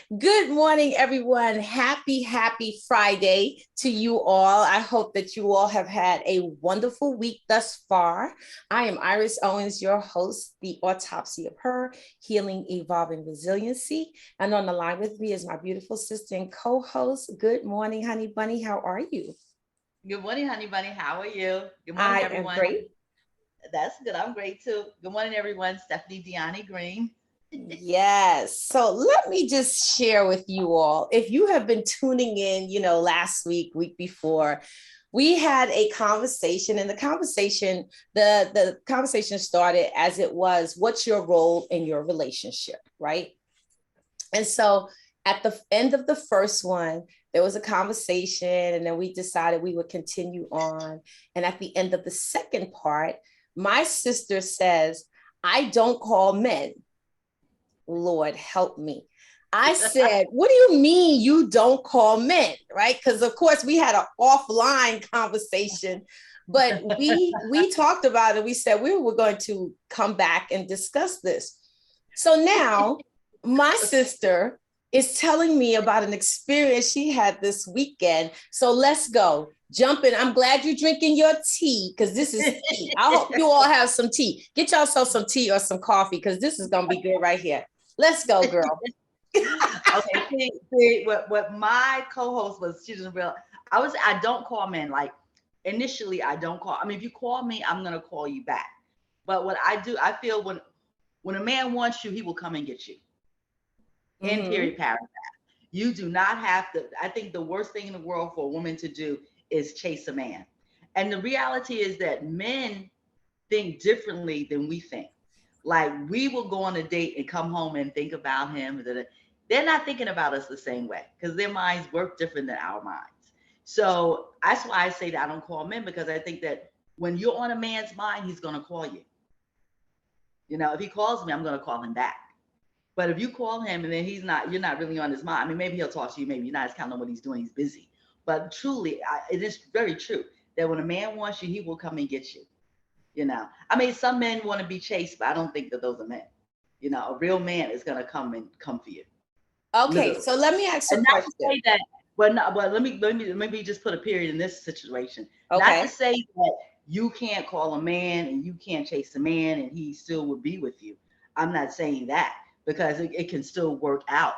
Good morning, everyone. Happy Friday to you all. I hope that you all have had a wonderful week thus far. I am Iris Owens, your host, the Autopsy of Her, Healing, Evolving, Resiliency. And on the line with me is my beautiful sister and co-host. Good morning, honey bunny. How are you? Good morning, honey bunny. How are you? Good morning, I am everyone. great. That's good. I'm great too. Good morning, everyone. Stephanie Deani Green. Yes. So let me just share with you all. If you have been tuning in, last week before, we had a conversation, and the conversation started as it was, what's your role in your relationship, right? And so at the end of the first one, there was a conversation, and then we decided we would continue on. And at the end of the second part, my sister says, I don't call men. Lord, help me. I said, what do you mean you don't call men? Right? Because of course we had an offline conversation, but we talked about it. We said we were going to come back and discuss this. So now my sister is telling me about an experience she had this weekend. So let's go. Jump in. I'm glad you're drinking your tea because this is tea. I hope you all have some tea. Get yourself some tea or some coffee because this is going to be good right here. Let's go, girl. Okay, see what my co-host was. She doesn't real. I don't call men. Like initially, I don't call. I mean, if you call me, I'm gonna call you back. But what I do, I feel when a man wants you, he will come and get you. In Mm-hmm. period, paragraph. You do not have to. I think the worst thing in the world for a woman to do is chase a man. And the reality is that men think differently than we think. Like we will go on a date and come home and think about him. They're not thinking about us the same way because their minds work different than our minds. So that's why I say that I don't call men because I think that when you're on a man's mind, he's going to call you. You know, if he calls me, I'm going to call him back. But if you call him and then you're not really on his mind. I mean, maybe he'll talk to you, maybe you're not. It's kind of what he's doing. He's busy. But truly, it is very true that when a man wants you, he will come and get you. You know, I mean, some men want to be chased, but I don't think that those are men. You know, a real man is going to come for you, Okay, literally. so let me ask a And not to question. say that, but not, but let me just put a period in this situation. Not to Okay. say that you can't call a man and you can't chase a man and he still would be with you. I'm not saying that because it can still work out.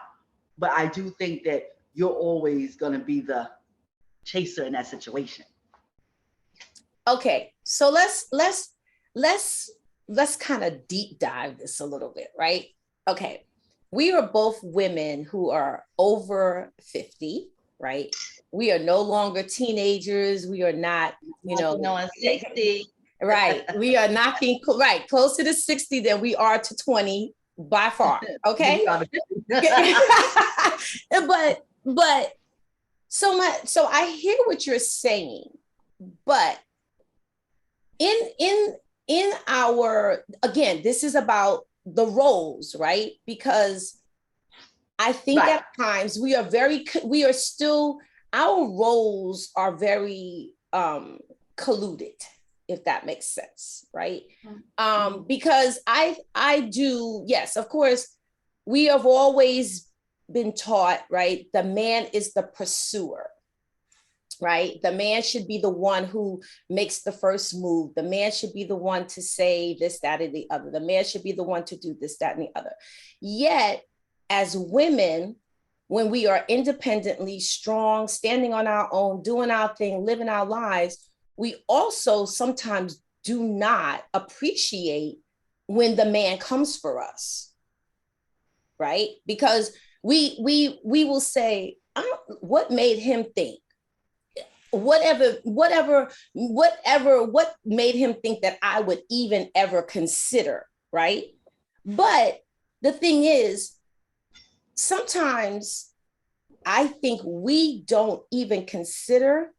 But I do think that you're always going to be the chaser in that situation. Okay. So let's let's kind of deep dive this a little bit, right? Okay. We are both women who are over 50, right? We are no longer teenagers. We are not, Knocking on 60. right. We are knocking right closer to 60 than we are to 20 by far. Okay. but so I hear what you're saying, but in in our, again, this is about the roles, right? Because I think Right. at times we are still, our roles are very colluded, if that makes sense, right? Mm-hmm. Because I do, yes, of course, we have always been taught, right? The man is the pursuer, right? The man should be the one who makes the first move. The man should be the one to say this, that, and the other. The man should be the one to do this, that, and the other. Yet, as women, when we are independently strong, standing on our own, doing our thing, living our lives, we also sometimes do not appreciate when the man comes for us, right? Because we will say, what made him think? What made him think that I would even ever consider, right? But the thing is, sometimes I think we don't even consider,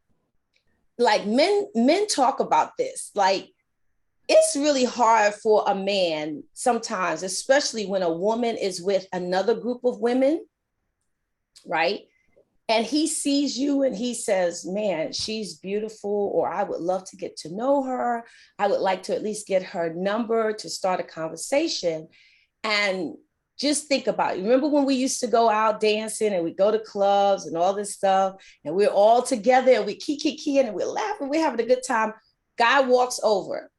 like, men talk about this, like, it's really hard for a man sometimes, especially when a woman is with another group of women, right? And he sees you and he says, man, she's beautiful, or I would love to get to know her. I would like to at least get her number to start a conversation. And Just think about it. Remember when we used to go out dancing and we go to clubs and all this stuff, and we're all together and we kiki and we're laughing, we're having a good time. Guy walks over.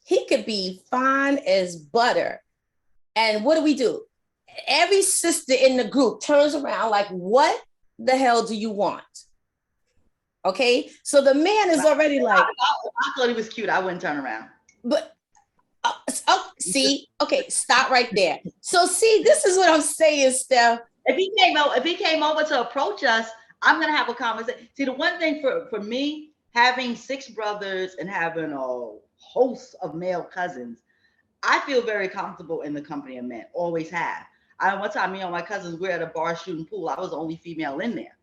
He could be fine as butter. And what do? Every sister in the group turns around like, what the hell do you want? Okay. So the man is already like, I thought he was cute. I wouldn't turn around. But see, okay, stop right there. So see, this is what I'm saying, Steph. If he came over to approach us, I'm gonna have a conversation. See, the one thing for me, having 6 brothers and having a host of male cousins, I feel very comfortable in the company of men. Always have. One time, me and my cousins were at a bar shooting pool. I was the only female in there.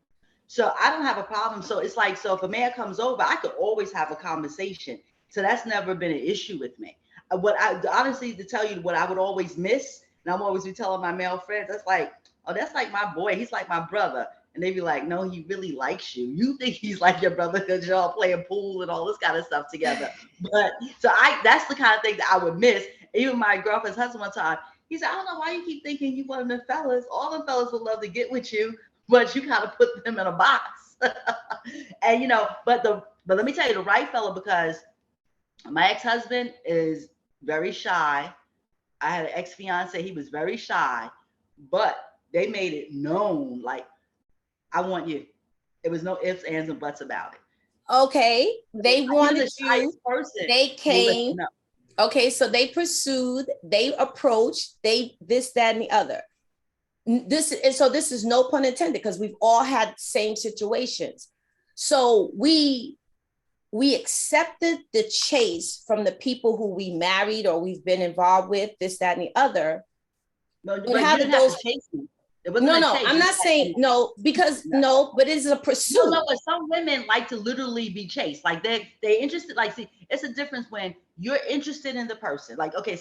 So I don't have a problem. So it's like, so if a man comes over, I could always have a conversation. So that's never been an issue with me. What I honestly, to tell you what I would always miss, and I'm always be telling my male friends, that's like, oh, that's like my boy. He's like my brother. And they'd be like, no, he really likes you. You think he's like your brother because y'all playing pool and all this kind of stuff together. But so that's the kind of thing that I would miss. Even my girlfriend's husband one time, he said, I don't know why you keep thinking you one of the fellas. All the fellas would love to get with you, but you kind of put them in a box. And you know, but let me tell you, the right fella, because my ex-husband is very shy. I had an ex-fiance, he was very shy, but they made it known, like, I want you. There was no ifs, ands, and buts about it. Okay, they wanted you. Person. They came. Okay, so they pursued, they approached, they this, that, and the other. This is no pun intended, because we've all had same situations. So we accepted the chase from the people who we married or we've been involved with, this, that, and the other. But how did those chase me? No, I'm not saying no, because no, but it's a pursuit. No, but some women like to literally be chased. Like they're interested. Like, see, it's a difference when you're interested in the person. Like, okay,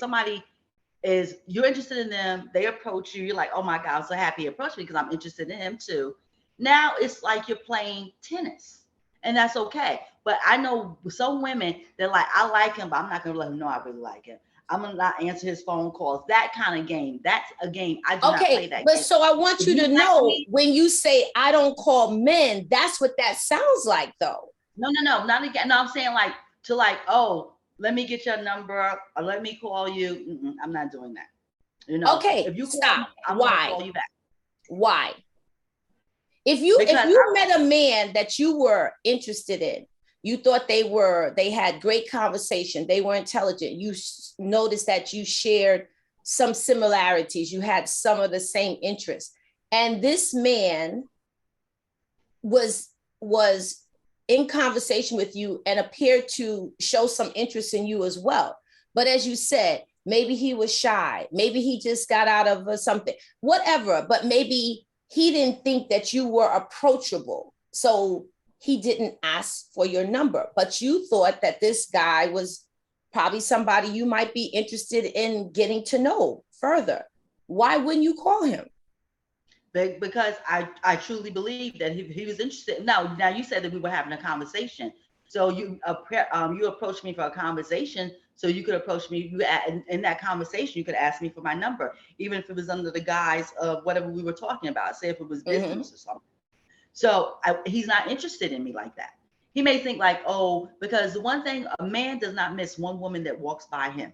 you're interested in them. They approach you. You're like, oh my God, I'm so happy he approached me because I'm interested in him too. Now it's like you're playing tennis, and that's okay. But I know some women, they're like, I like him, but I'm not gonna let him know I really like him. I'm gonna not answer his phone calls. That kind of game. That's a game. I do not play that but game. So I want you to know, when you say I don't call men, that's what that sounds like, though. No, not again. No, I'm saying like, oh, let me get your number or let me call you. I'm not doing that. You know. Okay. If you stop. Me, I'm Why? Gonna call you back. Why? If you met a man that you were interested in, you thought they had great conversation, they were intelligent, you noticed that you shared some similarities, you had some of the same interests, and this man was in conversation with you and appeared to show some interest in you as well. But as you said, maybe he was shy, maybe he just got out of something, whatever, but maybe he didn't think that you were approachable. So he didn't ask for your number, but you thought that this guy was probably somebody you might be interested in getting to know further. Why wouldn't you call him? Because I truly believe that he was interested. Now you said that we were having a conversation. So you approached me for a conversation. So you could approach me. In that conversation, you could ask me for my number, even if it was under the guise of whatever we were talking about. Say if it was business or something. So he's not interested in me like that. He may think like, oh, because the one thing, a man does not miss one woman that walks by him.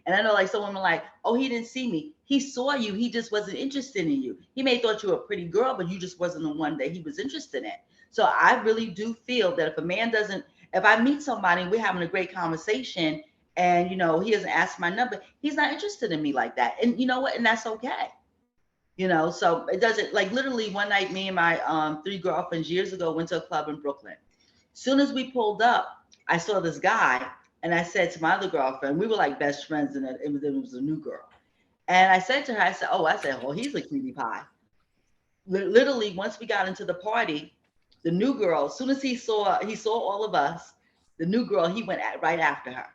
And I know like some women like, oh, he didn't see me. He saw you. He just wasn't interested in you. He may thought you were a pretty girl, but you just wasn't the one that he was interested in. So I really do feel that if I meet somebody and we're having a great conversation and, you know, he doesn't ask my number, he's not interested in me like that. And you know what? And that's okay. You know, so it doesn't, like, literally one night, me and my 3 girlfriends years ago went to a club in Brooklyn. Soon as we pulled up, I saw this guy, and I said to my other girlfriend, we were like best friends, and it was a new girl. And I said to her, I said, he's a cutie pie. Literally, once we got into the party, the new girl, as soon as he saw all of us, the new girl, he went right after her.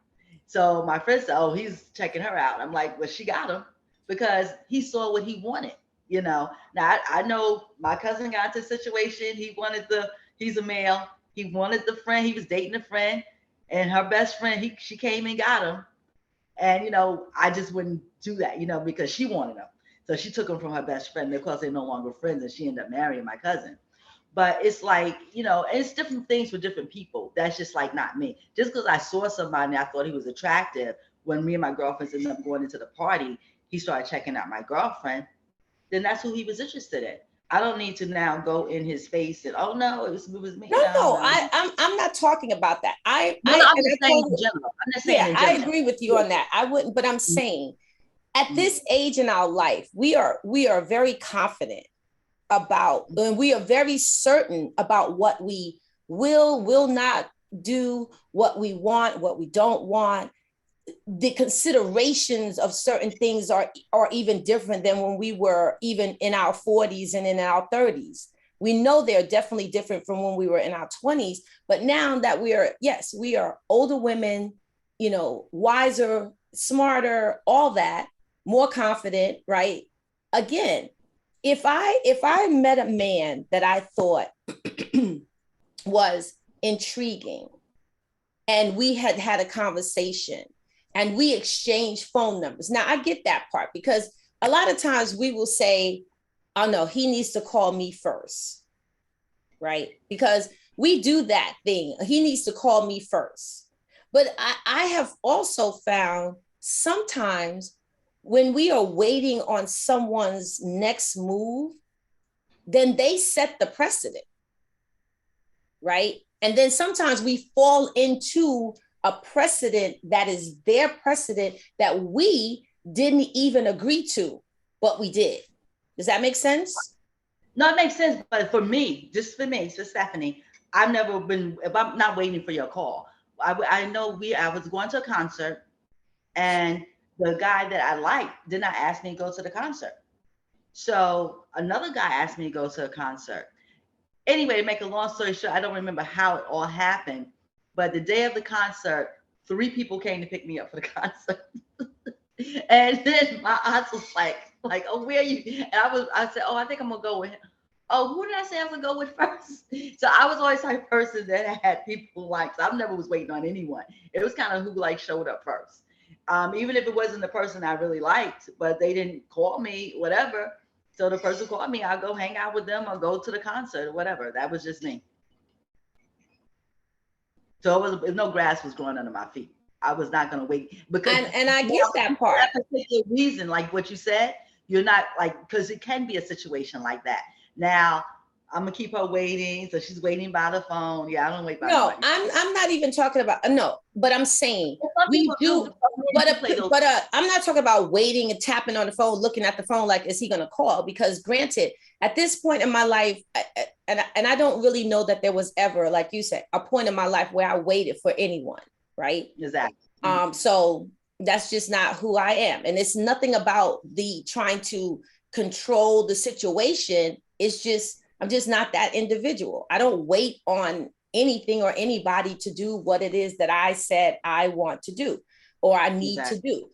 So my friend said, oh, he's checking her out. I'm like, well, she got him because he saw what he wanted. You know, now I know my cousin got into a situation. He's a male. He wanted the friend. He was dating a friend, and her best friend, she came and got him. And, you know, I just wouldn't do that, you know, because she wanted him. So she took him from her best friend. Of course, they're no longer friends, and she ended up marrying my cousin. But it's like, it's different things for different people. That's just like not me. Just because I saw somebody and I thought he was attractive, when me and my girlfriends ended up going into the party, he started checking out my girlfriend, then that's who he was interested in. I don't need to now go in his face and, oh no, it was me. No, No, no, no. I'm not talking about that. No, no, I'm And just I saying told in you, general. I'm just saying yeah, in I general. agree with you on that. I wouldn't, but I'm saying at this age in our life, we are very confident about, and we are very certain about what we will not do, what we want, what we don't want. The considerations of certain things are even different than when we were even in our 40s and in our 30s. We know they're definitely different from when we were in our 20s, but now that we are older women, wiser, smarter, all that, more confident, right? Again, if I met a man that I thought was intriguing, and we had had a conversation and we exchanged phone numbers. Now I get that part, because a lot of times we will say, oh no, he needs to call me first, right? Because we do that thing. He needs to call me first. But I have also found sometimes when we are waiting on someone's next move, then they set the precedent, right? And then sometimes we fall into a precedent that is their precedent that we didn't even agree to, but we did. Does that make sense? No, it makes sense. But for me, just for me, for Stephanie, I've never been, if I'm not waiting for your call, I know I was going to a concert, and the guy that I liked did not ask me to go to the concert. So another guy asked me to go to a concert. Anyway, to make a long story short, I don't remember how it all happened, but the day of the concert, 3 people came to pick me up for the concert. And then my aunt was like, oh, where are you? And I said, oh, I think I'm gonna go with him. Oh, who did I say I was gonna go with first? So I was always the type of person that had people like, so I never was waiting on anyone. It was kind of who like showed up first. Even if it wasn't the person I really liked, but they didn't call me, whatever. So the person called me, I'll go hang out with them or go to the concert or whatever. That was just me. So no grass was growing under my feet. I was not going to wait because And I get that for part. that particular reason, like what you said, you're not like, because it can be a situation like that. Now, I'm gonna keep her waiting, so she's waiting by the phone. Yeah, I don't wait by No, nobody. I'm not even talking about no, but I'm saying Some we people do. do. I'm not talking about waiting and tapping on the phone, looking at the phone like, is he going to call? Because granted, at this point in my life, and I don't really know that there was ever, like you said, a point in my life where I waited for anyone, right? Exactly. So that's just not who I am, and it's nothing about the trying to control the situation. It's just I'm just not that individual. I don't wait on anything or anybody to do what it is that I said I want to do or I need Exactly. to do.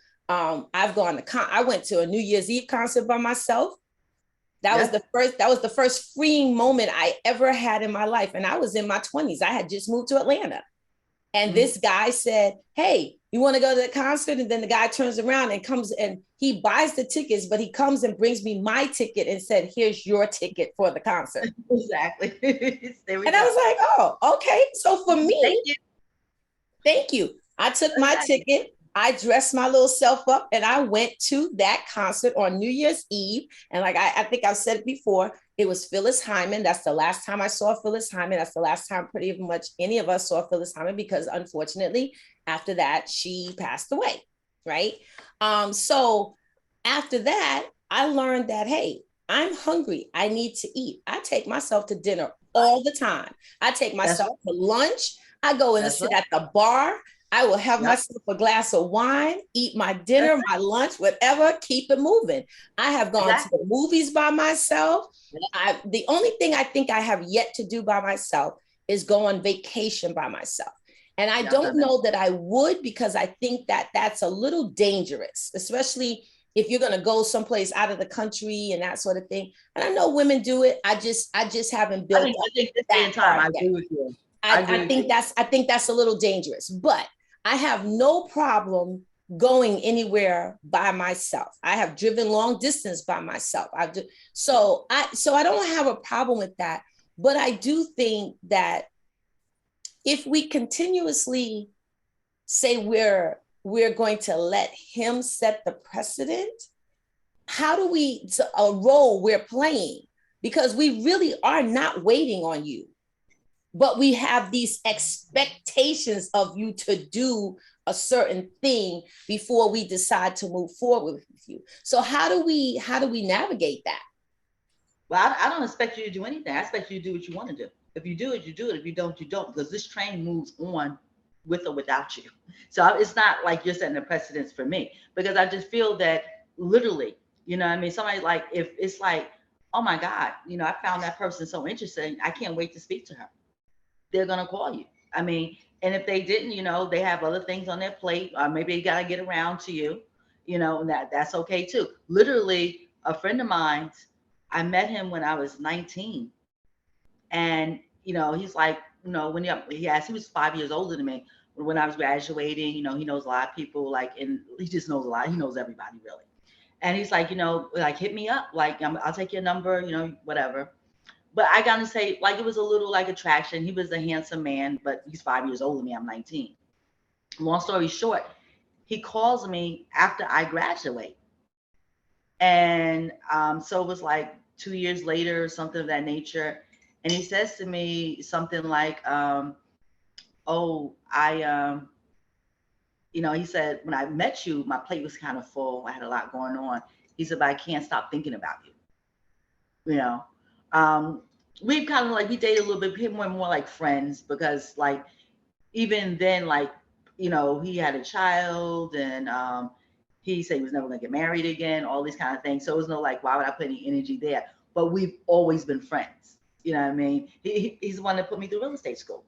I've gone to I went to a New Year's Eve concert by myself. Yep. That was the first freeing moment I ever had in my life. And I was in my 20s. I had just moved to Atlanta. And this guy said, hey, you want to go to the concert? And then the guy turns around and comes and he buys the tickets, but he comes and brings me my ticket and said, here's your ticket for the concert. Exactly. There we And go. I was like, oh, okay. So for me, Thank you. thank you. I took my Exactly. ticket. I dressed my little self up and I went to that concert on New Year's Eve. And like I think I've said it before, it was Phyllis Hyman. That's the last time I saw Phyllis Hyman. That's the last time pretty much any of us saw Phyllis Hyman, because unfortunately, after that, she passed away. Right. So after that, I learned that, hey, I'm hungry. I need to eat. I take myself to dinner all the time. I take That's myself right. to lunch. I go and That's sit right. at the bar. I will have Yep. myself a glass of wine, eat my That's dinner, my lunch, whatever, keep it moving. I have gone to exactly. the movies by myself. Yep. The only thing I think I have yet to do by myself is go on vacation by myself. And I Y'all don't done that. know that I would, because I think that that's a little dangerous, especially if you're going to go someplace out of the country and that sort of thing. And I know women do it. I just haven't built I up think this day that and time, part I yet. agree with you. I agree with you. I think that's a little dangerous, but I have no problem going anywhere by myself. I have driven long distance by myself. So I don't have a problem with that. But I do think that if we continuously say we're going to let him set the precedent, how do we, a role we're playing? Because we really are not waiting on you, but we have these expectations of you to do a certain thing before we decide to move forward with you. So how do we navigate that? Well, I don't expect you to do anything. I expect you to do what you want to do. If you do it, you do it. If you don't, you don't, because this train moves on with or without you. So it's not like you're setting a precedence for me, because I just feel that literally, you know what I mean? Somebody, like, if it's like, oh my God, you know, I found that person so interesting, I can't wait to speak to her. They're going to call you. I mean, and if they didn't, you know, they have other things on their plate, or maybe they got to get around to you, you know, and that's okay too. Literally, a friend of mine, I met him when I was 19. And, you know, he's like, you know, when he was 5 years older than me. When I was graduating, you know, he knows a lot of people, like, and he just knows a lot. He knows everybody, really. And he's like, you know, like, hit me up. Like, I'll take your number, you know, whatever. But I gotta say, like, it was a little like attraction. He was a handsome man, but he's 5 years older than me. I'm 19. Long story short, he calls me after I graduate. And so it was like 2 years later or something of that nature. And he says to me something like, oh, you know, he said, when I met you, my plate was kind of full. I had a lot going on. He said, but I can't stop thinking about you. You know, we've kind of like, we dated a little bit, became more like friends, because like, even then, like, you know, he had a child, and he said he was never going to get married again, all these kind of things. So it was no like, why would I put any energy there? But we've always been friends. You know what I mean? He's the one that put me through real estate school,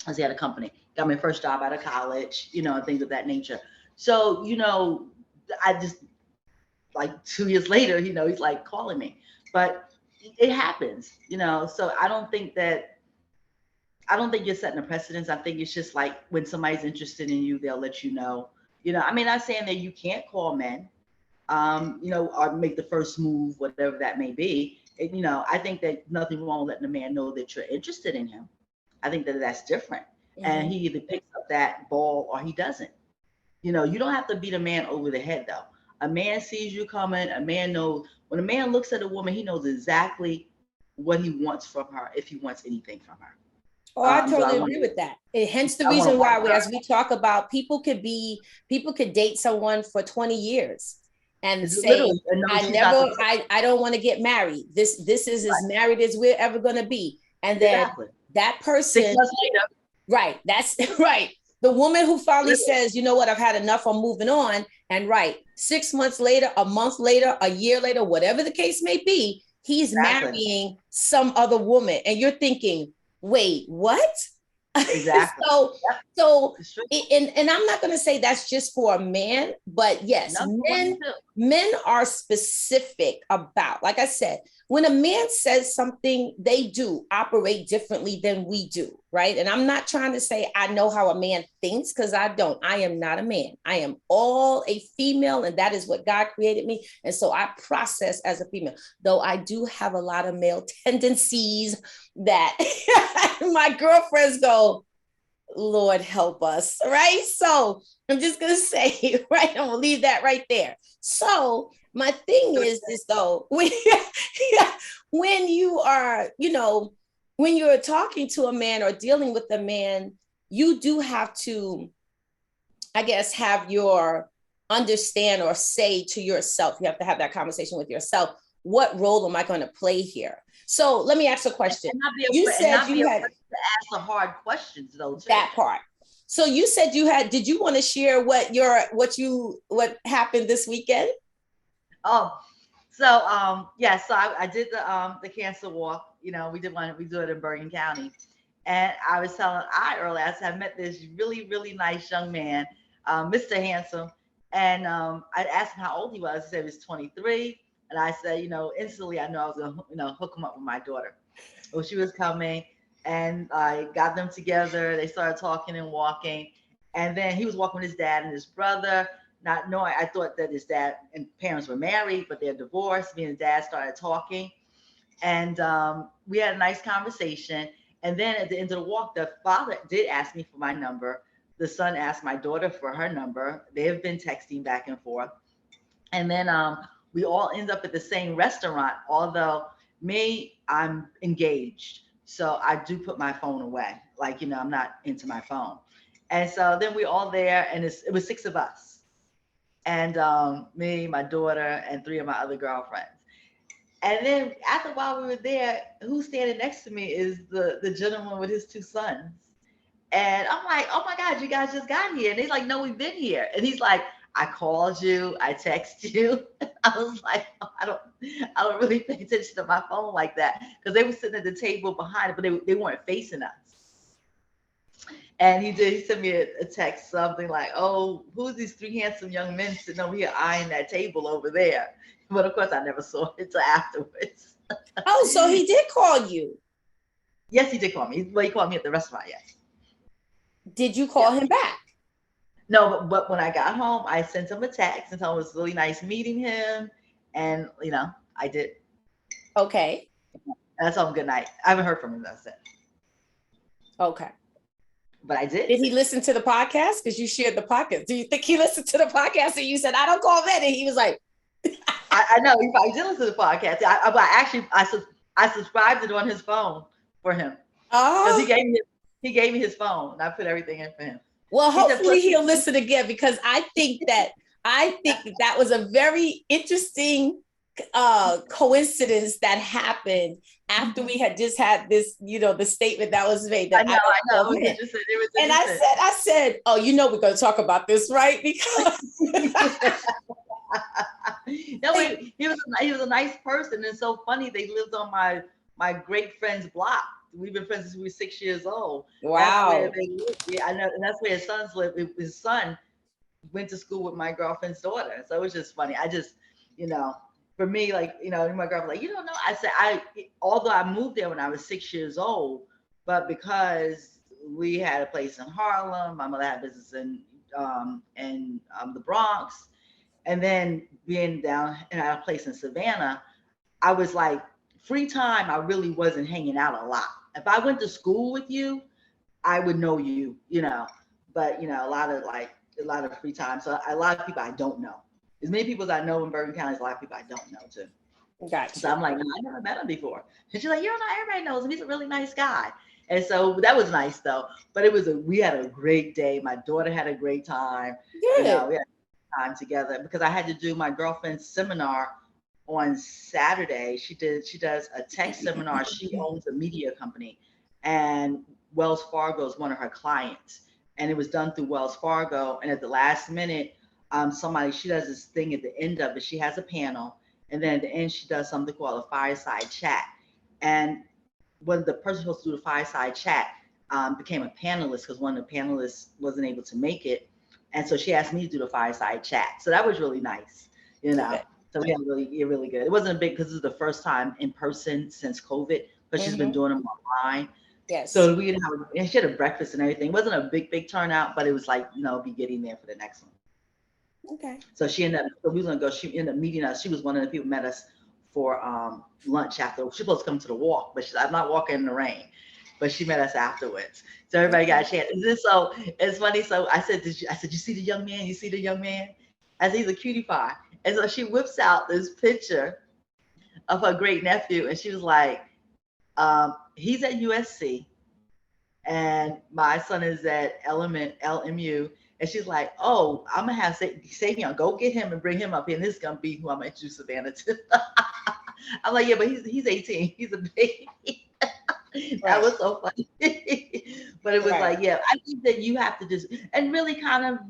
as he had a company, got my first job out of college, you know, and things of that nature. So, you know, I just, like 2 years later, you know, he's like calling me, but it happens, you know. So I don't think you're setting a precedence. I think it's just like, when somebody's interested in you, they'll let you know. You know, I mean, not saying that you can't call men, you know, or make the first move, whatever that may be. And, you know, I think that nothing wrong with letting a man know that you're interested in him. I think that that's different. And he either picks up that ball or he doesn't. You know, you don't have to beat a man over the head, though. A man sees you coming. A man knows, when a man looks at a woman, he knows exactly what he wants from her, if he wants anything from her. Oh, I totally agree with that. And hence the reason why, as we talk about, people could date someone for 20 years and say, I don't want to get married. This is as married as we're ever going to be. And then that person, 6 months later, right, that's right. The woman who finally says, you know what, I've had enough, I'm moving on. And 6 months later, a month later, a year later, whatever the case may be, he's marrying some other woman. And you're thinking, wait, what? Exactly. And I'm not going to say that's just for a man, but yes, men are specific about, like I said, when a man says something, they do operate differently than we do, right? And I'm not trying to say I know how a man thinks, because I don't. I am not a man. I am all a female, and that is what God created me. And so I process as a female, though I do have a lot of male tendencies that my girlfriends go, Lord help us, right? So I'm just going to say, right, I'm going to leave that right there. So my thing is this, though, when you are, you know, when you're talking to a man or dealing with a man, you do have to, I guess, have your understand or say to yourself, you have to have that conversation with yourself. What role am I going to play here? So let me ask a question. You said you had to ask the hard questions, though, too. That part. So you said you had, did you want to share what happened this weekend? Oh, so yeah, so I did the cancer walk. You know, we do it in Bergen County. And I was telling earlier, I said, I met this really, really nice young man, Mr. Handsome. And I asked him how old he was. He said he was 23. And I said, you know, instantly I knew I was going to, you know, hook him up with my daughter. Well, she was coming, and I got them together. They started talking and walking. And then he was walking with his dad and his brother. not knowing, I thought that his dad and parents were married, but they're divorced. Me and his dad started talking, and we had a nice conversation. And then at the end of the walk, the father did ask me for my number. The son asked my daughter for her number. They have been texting back and forth. And then we all end up at the same restaurant, although me, I'm engaged. So I do put my phone away. Like, I'm not into my phone. And so then we all there, and it was 6 of us. And me, my daughter, and 3 of my other girlfriends. And then after a while we were there, who's standing next to me is the gentleman with his 2 sons. And I'm like, oh my God, you guys just got here. And he's like, no, we've been here. And he's like, I called you, I texted you. I was like, oh, I don't really pay attention to my phone like that. Because they were sitting at the table behind it, but they weren't facing us. And he sent me a text, something like, oh, who's these 3 handsome young men sitting over here eyeing that table over there? But of course, I never saw it until afterwards. Oh, so he did call you? Yes, he did call me. Well, he called me at the restaurant, yes. Did you call him back? No, but when I got home, I sent him a text and told him it was really nice meeting him. And, I did. Okay. And I told him good night. I haven't heard from him since then. Okay. But I did. Did he listen to the podcast? Because you shared the podcast. Do you think he listened to the podcast and you said, I don't call men? And he was like, I know he probably did listen to the podcast. I subscribed it on his phone for him. Because he gave me his phone and I put everything in for him. Well, hopefully he'll listen again, because I think that was a very interesting coincidence that happened after we had just had this, the statement that was made. That I know. And I said, oh, we're going to talk about this, right? Because no, he was a nice person. And so funny. They lived on my great friend's block. We've been friends since we were 6 years old. Wow. That's where they lived. Yeah, I know. And that's where his sons live. His son went to school with my girlfriend's daughter. So it was just funny. I just, for me, like, my girlfriend, like, you don't know. I said, although I moved there when I was 6 years old, but because we had a place in Harlem, my mother had business in the Bronx, and then being down in a place in Savannah, I was like, free time, I really wasn't hanging out a lot. If I went to school with you, I would know you, but a lot of free time. So a lot of people I don't know. As many people as I know in Bergen County, there's a lot of people I don't know too. Gotcha. So I'm like, no, I never met him before. And she's like, you don't know, everybody knows him. He's a really nice guy. And so that was nice though. But we had a great day. My daughter had a great time. Good. We had time together because I had to do my girlfriend's seminar on Saturday. She does a tech seminar. She owns a media company, and Wells Fargo is one of her clients. And it was done through Wells Fargo. And at the last minute, she does this thing at the end of it. She has a panel, and then at the end, she does something called a fireside chat. And when the person supposed to do the fireside chat became a panelist, because one of the panelists wasn't able to make it, and so she asked me to do the fireside chat. So that was really nice, Okay. So we had really good. It wasn't a big, because this is the first time in person since COVID, but she's been doing them online. Yes. So she had a breakfast and everything. It wasn't a big turnout, but it was like, be getting there for the next one. Okay. So she ended up meeting us. She was one of the people who met us for lunch after. She was supposed to come to the walk, but I'm not walking in the rain. But she met us afterwards. So everybody got a chance. So it's funny. So I said, you see the young man? You see the young man? I said, he's a cutie pie. And so she whips out this picture of her great nephew. And she was like, he's at USC. And my son is at LMU. And she's like, oh, I'm going to have Savion, go get him and bring him up here. And this is going to be who I'm going to introduce Savannah to. I'm like, yeah, but he's 18. He's a baby. That was so funny. But it was like, yeah, I think that you have to just, and really kind of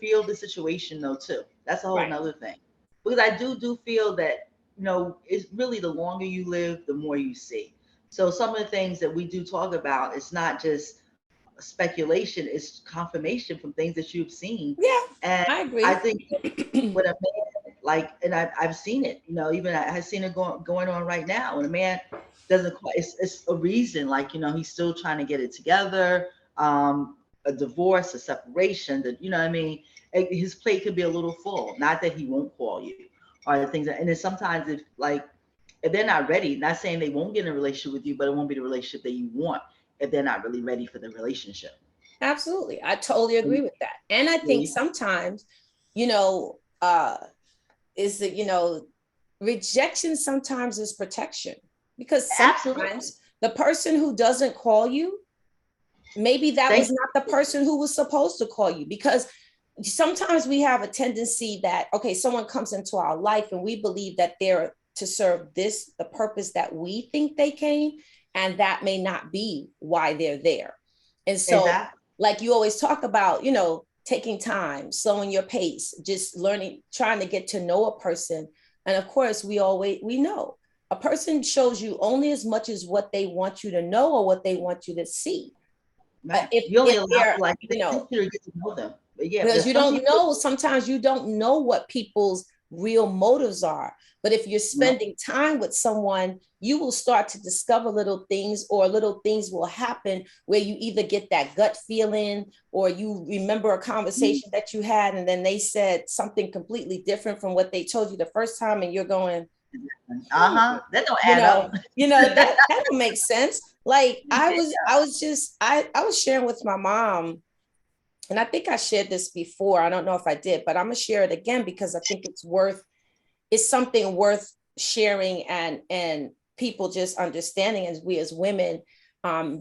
feel the situation though, too. That's a whole nother thing. Because I do feel that, it's really the longer you live, the more you see. So some of the things that we do talk about, it's not just speculation, it's confirmation from things that you've seen. Yeah, and I agree. I think with a man, and I've seen it, even I've seen it going on right now. When a man doesn't quite, it's a reason, he's still trying to get it together, a divorce, a separation, that, you know what I mean? his plate could be a little full. Not that he won't call you or the things that, and then sometimes if they're not ready, not saying they won't get in a relationship with you, but it won't be the relationship that you want if they're not really ready for the relationship. Absolutely. I totally agree with that. And I think sometimes, is that, rejection sometimes is protection, because sometimes Absolutely. The person who doesn't call you, maybe that was not the person who was supposed to call you, because sometimes we have a tendency that, okay, someone comes into our life and we believe that they're to serve the purpose that we think they came, and that may not be why they're there. And so, exactly. Like you always talk about, taking time, slowing your pace, just learning, trying to get to know a person. And of course, we know a person shows you only as much as what they want you to know or what they want you to see. Right. If you only allow, like, get to know them. But yeah, because you don't know, sometimes you don't know what people's real motives are. But if you're spending time with someone, you will start to discover little things, or little things will happen where you either get that gut feeling, or you remember a conversation that you had, and then they said something completely different from what they told you the first time, and you're going, that don't add up. That don't make sense. Like I was sharing with my mom, and I think I shared this before. I don't know if I did, but I'm gonna share it again because I think it's something worth sharing, and people just understanding, as we as women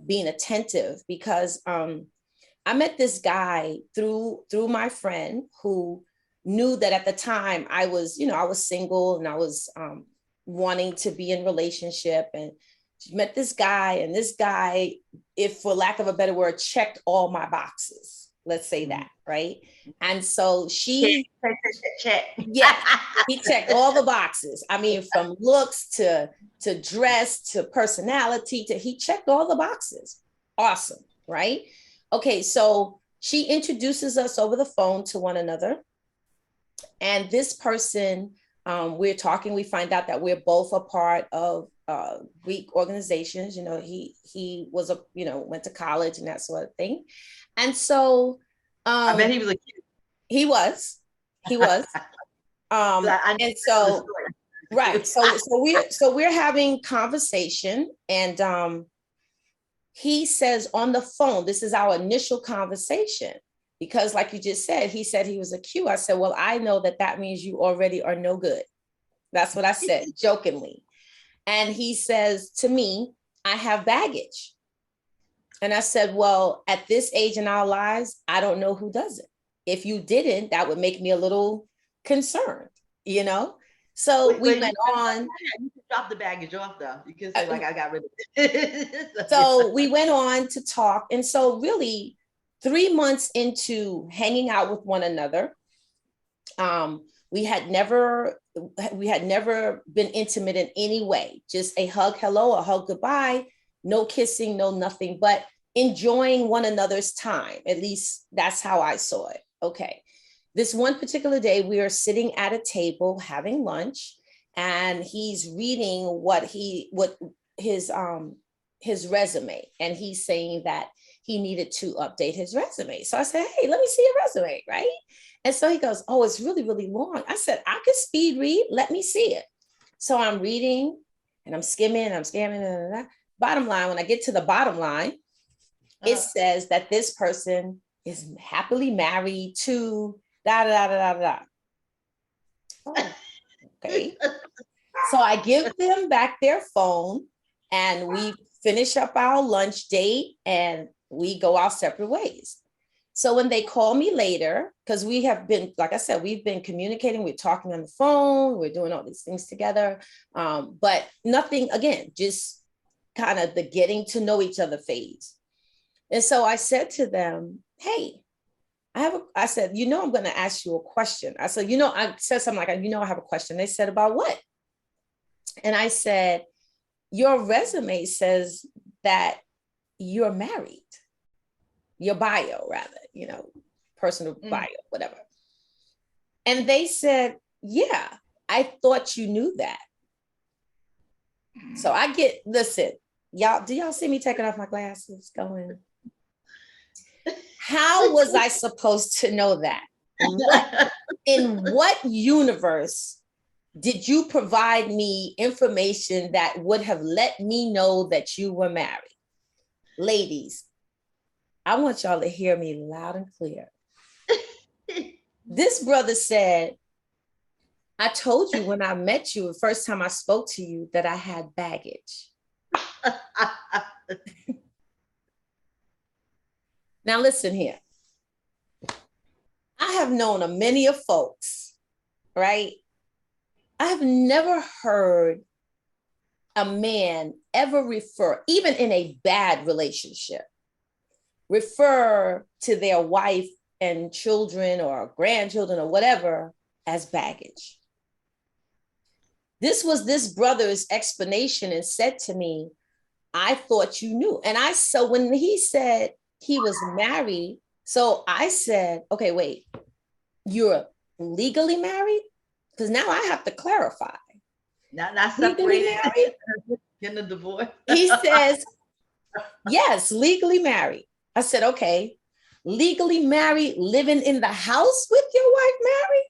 being attentive, because I met this guy through my friend, who knew that at the time I was single, and I was wanting to be in relationship, and she met this guy, and this guy, if for lack of a better word, checked all my boxes. Let's say that, right? And so he checked all the boxes. I mean, from looks to dress to personality, he checked all the boxes. Awesome, right? Okay, so she introduces us over the phone to one another. And this person, we're talking, we find out that we're both a part of Greek organizations. He was went to college and that sort of thing. And so I bet he was a kid. He was. And so right. So we're having conversation, and he says on the phone, this is our initial conversation, because like you just said, he said he was a Q. I said, well, I know that means you already are no good. That's what I said jokingly. And he says to me, I have baggage. And I said, well, at this age in our lives, I don't know who doesn't. If you didn't, that would make me a little concerned, So we went on. You can drop the baggage off, though. You can say, like, I got rid of it. So we went on to talk. And so really 3 months into hanging out with one another, we had never been intimate in any way. Just a hug, hello, a hug, goodbye. No kissing, no nothing, but enjoying one another's time. At least that's how I saw it. Okay. This one particular day, we are sitting at a table having lunch, and he's reading his resume, and he's saying that he needed to update his resume. So I said, hey, let me see your resume, right? And so he goes, oh, it's really, really long. I said, I could speed read. Let me see it. So I'm reading, and I'm skimming, and I'm scanning. Bottom line, when I get to the bottom line, it says that this person is happily married to da da da da da. Oh, okay. So I give them back their phone, and we finish up our lunch date, and we go our separate ways. So when they call me later, because we have been, like I said, we've been communicating, we're talking on the phone, we're doing all these things together, but nothing, again, just kind of the getting to know each other phase. And so I said to them, hey, I said, I'm going to ask you a question. I said, I said something like, I have a question. They said, about what? And I said, your resume says that you're married, your bio rather, personal bio, whatever. And they said, yeah, I thought you knew that. So listen, y'all, do y'all see me taking off my glasses going? How was I supposed to know that? In what universe did you provide me information that would have let me know that you were married? Ladies, I want y'all to hear me loud and clear. This brother said, I told you when I met you, the first time I spoke to you, that I had baggage. Now listen here. I have known a many of folks, right? I have never heard a man ever refer, even in a bad relationship, refer to their wife and children or grandchildren or whatever as baggage. This was this brother's explanation and said to me, I thought you knew. And so when he said he was married, so I said, okay, wait, you're legally married? Because now I have to clarify. Not separated, getting a divorce. He says, yes, legally married. I said, okay, legally married, living in the house with your wife married?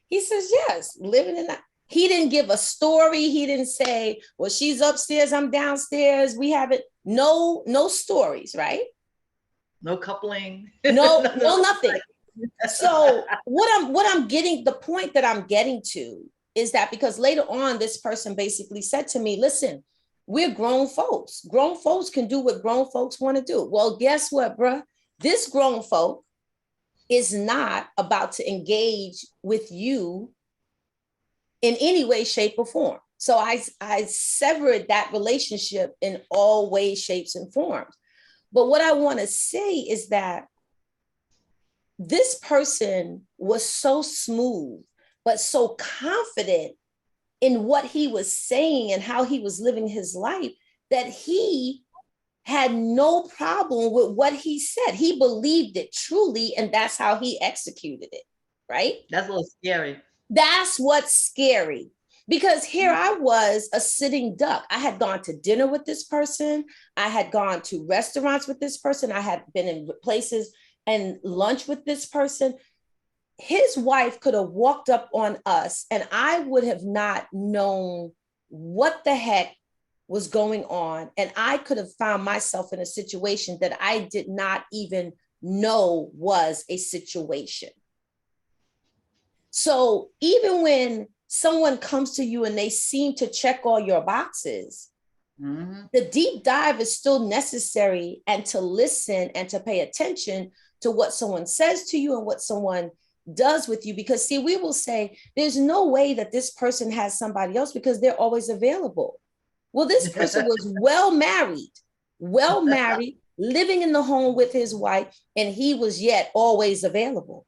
He says, yes, living in the. He didn't give a story. He didn't say, well, she's upstairs, I'm downstairs. We haven't, no stories, right? No coupling. No, nothing. So what I'm getting, the point that I'm getting to is that because later on, this person basically said to me, listen, we're grown folks. Grown folks can do what grown folks want to do. Well, guess what, bruh? This grown folk is not about to engage with you in any way, shape, or form. So I severed that relationship in all ways, shapes, and forms. But what I want to say is that this person was so smooth, but so confident in what he was saying and how he was living his life that he had no problem with what he said. He believed it truly, and that's how he executed it, right? That's a little scary. That's what's scary. Because here I was, a sitting duck. I had gone to dinner with this person. I had gone to restaurants with this person. I had been in places and lunch with this person. His wife could have walked up on us and I would have not known what the heck was going on. And I could have found myself in a situation that I did not even know was a situation. So even when someone comes to you and they seem to check all your boxes, the deep dive is still necessary, and to listen and to pay attention to what someone says to you and what someone does with you. Because see, we will say, there's no way that this person has somebody else because they're always available. Well, this person was well married, living in the home with his wife, and he was yet always available.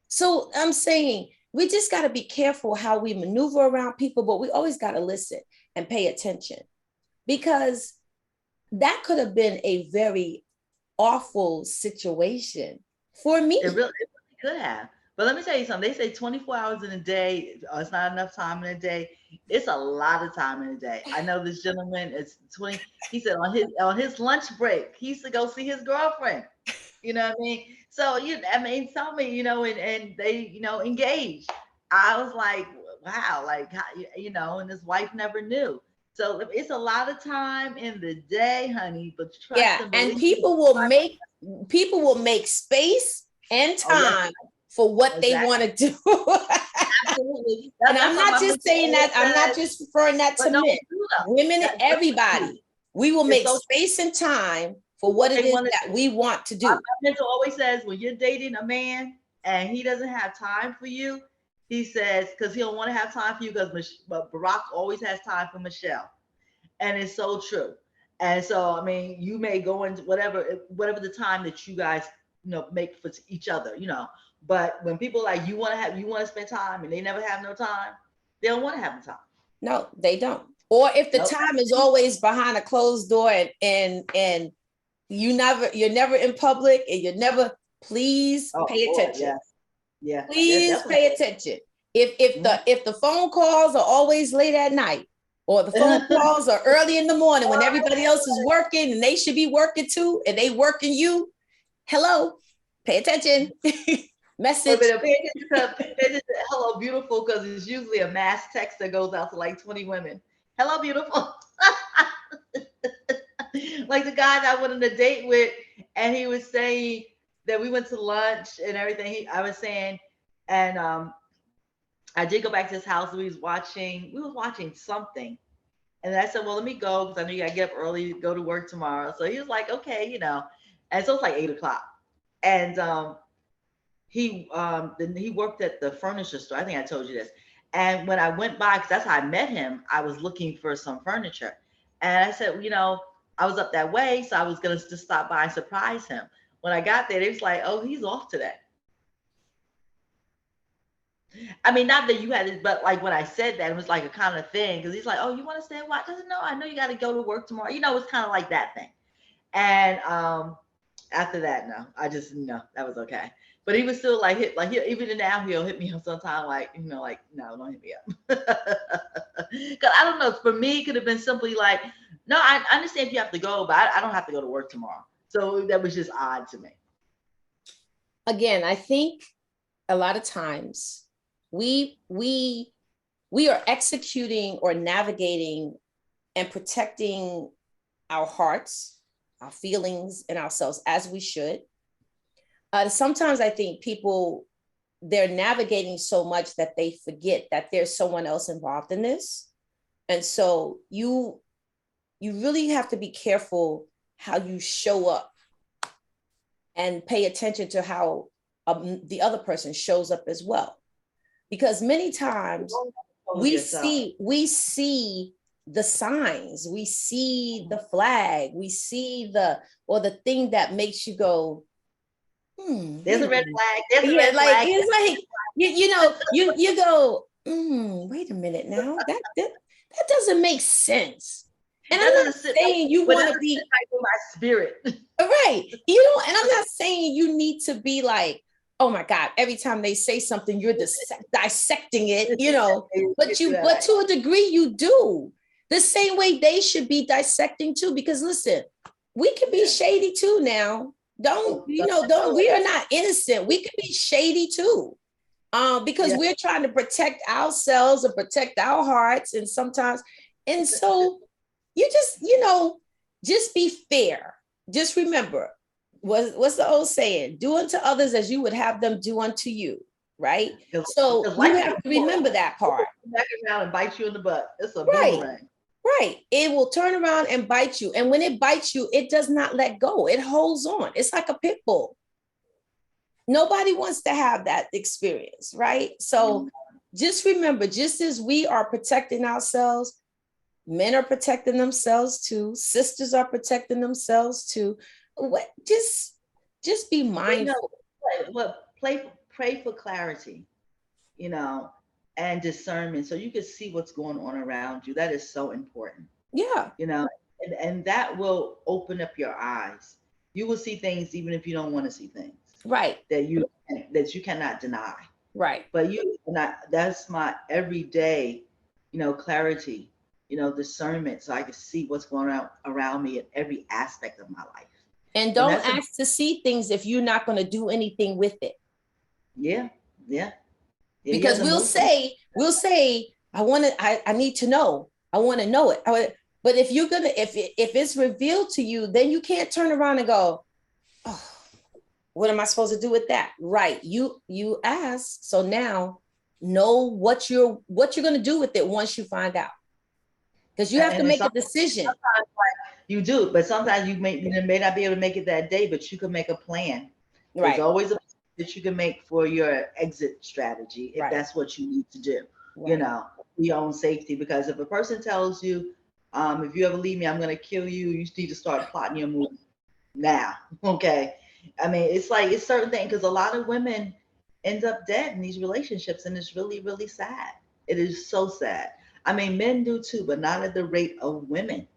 So I'm saying we just got to be careful how we maneuver around people, but we always got to listen and pay attention, because that could have been a very awful situation for me. It really could have. But let me tell you something. They say 24 hours in a day, it's not enough time in a day. It's a lot of time in a day. I know this gentleman is 20. He said on his lunch break, he used to go see his girlfriend. You know what I mean? So tell me, and they, engage. I was like, wow, like how, and his wife never knew. So it's a lot of time in the day, honey. But trust and people will make space and time for what they want to do. Absolutely. And I'm not just saying that. I'm not just referring that to men, women, everybody. We will make space and time for what it is that we want to do. My mentor always says, when you're dating a man and he doesn't have time for you, he says, because he don't want to have time for you, because Barack always has time for Michelle. And it's so true. And so, you may go into whatever the time that you guys, make for each other, but when people like, you want to spend time and they never have no time, they don't want to have the time. No, they don't. Or if the time is always behind a closed door and you're never in public and you're never, please pay attention. Yeah. Please pay attention. If the phone calls are always late at night, or the phone calls are early in the morning when everybody else is working and they should be working too, and they working you, hello, Pay attention. Message. Pay attention to hello, beautiful, because it's usually a mass text that goes out to like 20 women. Hello, beautiful. Like the guy that I went on a date with, and he was saying that we went to lunch and everything. I was saying, and I did go back to his house. We was watching something. And I said, well, let me go because I know you gotta get up early to go to work tomorrow. So he was like, okay, you know. And so it's like 8 o'clock. And then he worked at the furniture store. I think I told you this. And when I went by, because that's how I met him, I was looking for some furniture. And I said, you know, I was up that way, so I was gonna just stop by and surprise him. When I got there, it was like, oh, he's off today. I mean, not that you had it, but like when I said that, it was like a kind of thing because he's like, "Oh, you want to stay and watch?" I said, "No, I know you got to go to work tomorrow." You know, it's kind of like that thing. And after that, no, I just no, that was okay. But he was still like even now he'll hit me up sometime like like no, don't hit me up because I don't know. For me, it could have been simply like, no, I understand if you have to go, but I don't have to go to work tomorrow. So that was just odd to me. Again, I think a lot of times we are executing or navigating and protecting our hearts, our feelings, and ourselves as we should. Sometimes I think people, they're navigating so much that they forget that there's someone else involved in this. And so you really have to be careful how you show up and pay attention to how the other person shows up as well. Because many times we see the signs, we see the flag, we see the thing that makes you go, there's a red flag. There's a red flag. It's like you go, wait a minute now. That doesn't make sense. And I'm not saying you want to be my spirit. Right. You know, and I'm not saying you need to be like, oh my God, every time they say something, you're dissecting it, but to a degree you do. The same way they should be dissecting too, because listen, we can be shady too now. We are not innocent. We can be shady too. Because we're trying to protect ourselves and protect our hearts. And sometimes, and so you just be fair. Just remember, what's the old saying? Do unto others as you would have them do unto you, right? So you have to remember that part. Back around and bite you in the butt. It's a boomerang. Right. It will turn around and bite you. And when it bites you, it does not let go. It holds on. It's like a pit bull. Nobody wants to have that experience, right? So just remember, just as we are protecting ourselves, men are protecting themselves too. Sisters are protecting themselves too. Just be mindful. Pray for clarity, and discernment, so you can see what's going on around you. That is so important. Yeah. And that will open up your eyes. You will see things even if you don't want to see things. Right. That you cannot deny. Right. But that's my everyday, clarity, discernment, so I can see what's going on around me in every aspect of my life. And don't ask to see things if you're not going to do anything with it. Yeah. Because we'll say, I need to know. I want to know it. But if you're going to, if it's revealed to you, then you can't turn around and go, oh, what am I supposed to do with that? Right. You asked. So now know what you're going to do with it once you find out. Because you have to make a decision. You do, but sometimes you may not be able to make it that day, but you can make a plan. Right. There's always a plan that you can make for your exit strategy if that's what you need to do. Right. For your own safety. Because if a person tells you, if you ever leave me, I'm going to kill you, you need to start plotting your move now. Okay. I mean, it's certain things, because a lot of women end up dead in these relationships, and it's really, really sad. It is so sad. I mean, men do too, but not at the rate of women.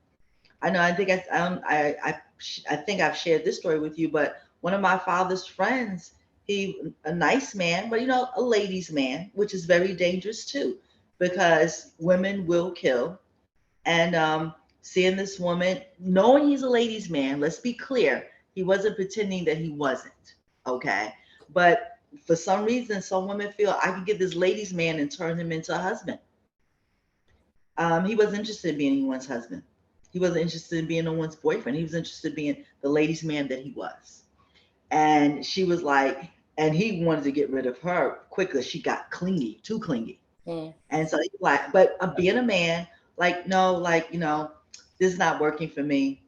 I know. I think I think I've shared this story with you, but one of my father's friends, a nice man, but a ladies' man, which is very dangerous too, because women will kill. And seeing this woman, knowing he's a ladies' man, let's be clear, he wasn't pretending that he wasn't. Okay. But for some reason, some women feel I can get this ladies' man and turn him into a husband. He wasn't interested in being anyone's husband. He wasn't interested in being no one's boyfriend. He was interested in being the ladies' man that he was. And she was like, and he wanted to get rid of her quicker. She got clingy, too clingy. Mm. And so he's like, but being a man, like, no, like, this is not working for me.